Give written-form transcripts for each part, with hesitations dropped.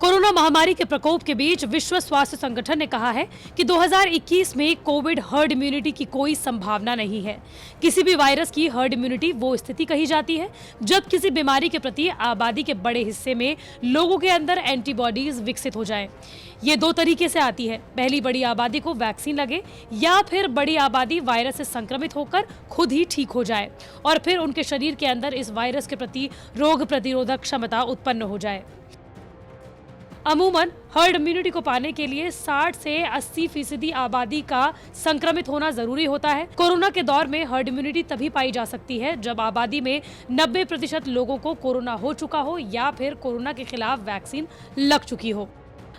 Corona महामारी के प्रकोप के बीच विश्व स्वास्थ्य संगठन ने कहा है कि 2021 में कोविड हर्ड इम्यूनिटी की कोई संभावना नहीं है। किसी भी वायरस की हर्ड इम्यूनिटी वो स्थिति कही जाती है जब किसी बीमारी के प्रति आबादी के बड़े हिस्से में लोगों के अंदर एंटीबॉडीज विकसित हो जाएं। ये दो तरीके से आती है, पहली बड़ी आबादी को वैक्सीन लगे या फिर बड़ी आबादी वायरस से संक्रमित होकर खुद ही ठीक हो जाए और फिर उनके शरीर के अंदर इस वायरस के प्रति रोग प्रतिरोधक क्षमता उत्पन्न हो जाए। अमूमन हर्ड इम्यूनिटी को पाने के लिए 60 से 80% आबादी का संक्रमित होना जरूरी होता है। कोरोना के दौर में हर्ड इम्यूनिटी तभी पाई जा सकती है जब आबादी में 90% लोगों को कोरोना हो चुका हो या फिर कोरोना के खिलाफ वैक्सीन लग चुकी हो।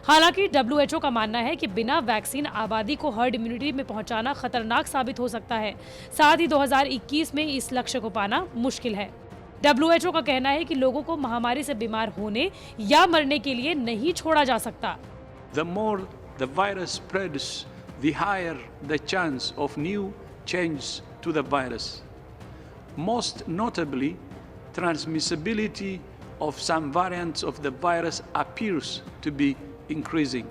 हालांकि WHO का मानना है कि बिना वैक्सीन आबादी को हर्ड इम्यूनिटी में पहुंचाना खतरनाक साबित हो सकता है। साथ ही 2021 में इस लक्ष्य को पाना मुश्किल है। WHO का कहना है कि लोगों को महामारी से बीमार होने या मरने के लिए नहीं छोड़ा जा सकता। The more the virus spreads, the higher the chance of new changes to the virus. Most notably, transmissibility of some variants of the virus appears to be increasing.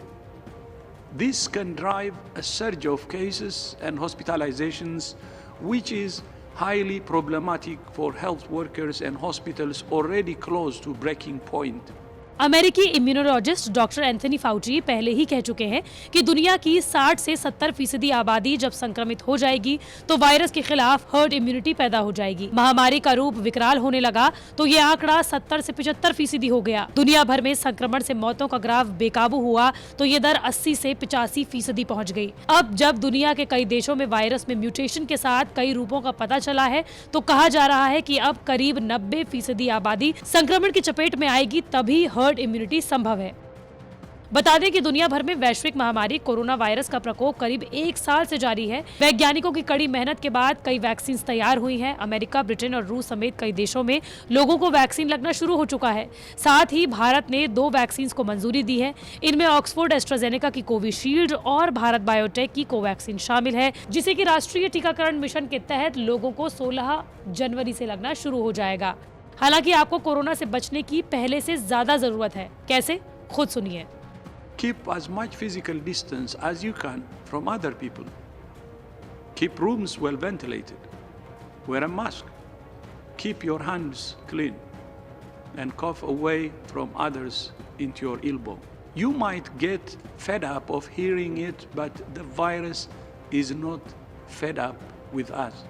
This can drive a surge of cases and hospitalizations, which is highly problematic for health workers and hospitals already close to breaking point. अमेरिकी immunologist doctor Anthony Fauci पहले ही कह चुके हैं कि दुनिया की 60 से 70% आबादी जब संक्रमित हो जाएगी तो वायरस के खिलाफ हर्ड इम्यूनिटी पैदा हो जाएगी। महामारी का रूप विकराल होने लगा तो ये आंकड़ा 70 से 75% हो गया। दुनिया भर में संक्रमण से मौतों का ग्राफ बेकाबू हुआ तो ये दर 80 से 85% पहुंच गई। अब जब दुनिया के कई देशों में वायरस में म्यूटेशन के साथ कई रूपों का पता चला है तो कहा जा रहा है कि अब करीब 90% आबादी संक्रमण की चपेट में आएगी, तभी हर्ड इम्यूनिटी संभव है। बता दें कि दुनिया भर में वैश्विक महामारी कोरोना वायरस का प्रकोप करीब 1 साल से जारी है। वैज्ञानिकों की कड़ी मेहनत के बाद कई वैक्सीन तैयार हुई हैं। अमेरिका, ब्रिटेन और रूस समेत कई देशों में लोगों को वैक्सीन लगना शुरू हो चुका है। साथ ही भारत ने 2 वैक्सीन को मंजूरी दी है। इनमें ऑक्सफोर्ड एस्ट्राजेनेका की कोविशील्ड और भारत बायोटेक की कोवैक्सीन शामिल है, जिसे कि राष्ट्रीय टीकाकरण मिशन के तहत लोगों को 16 जनवरी से लगना शुरू हो जाएगा। हालांकि आपको कोरोना से बचने की पहले से ज्यादा जरूरत है। कैसे, खुद सुनिए। Keep as much physical distance as you can from other people. Keep rooms well ventilated. Wear a mask. Keep your hands clean and cough away from others into your elbow. You might get fed up of hearing it, but the virus is not fed up with us.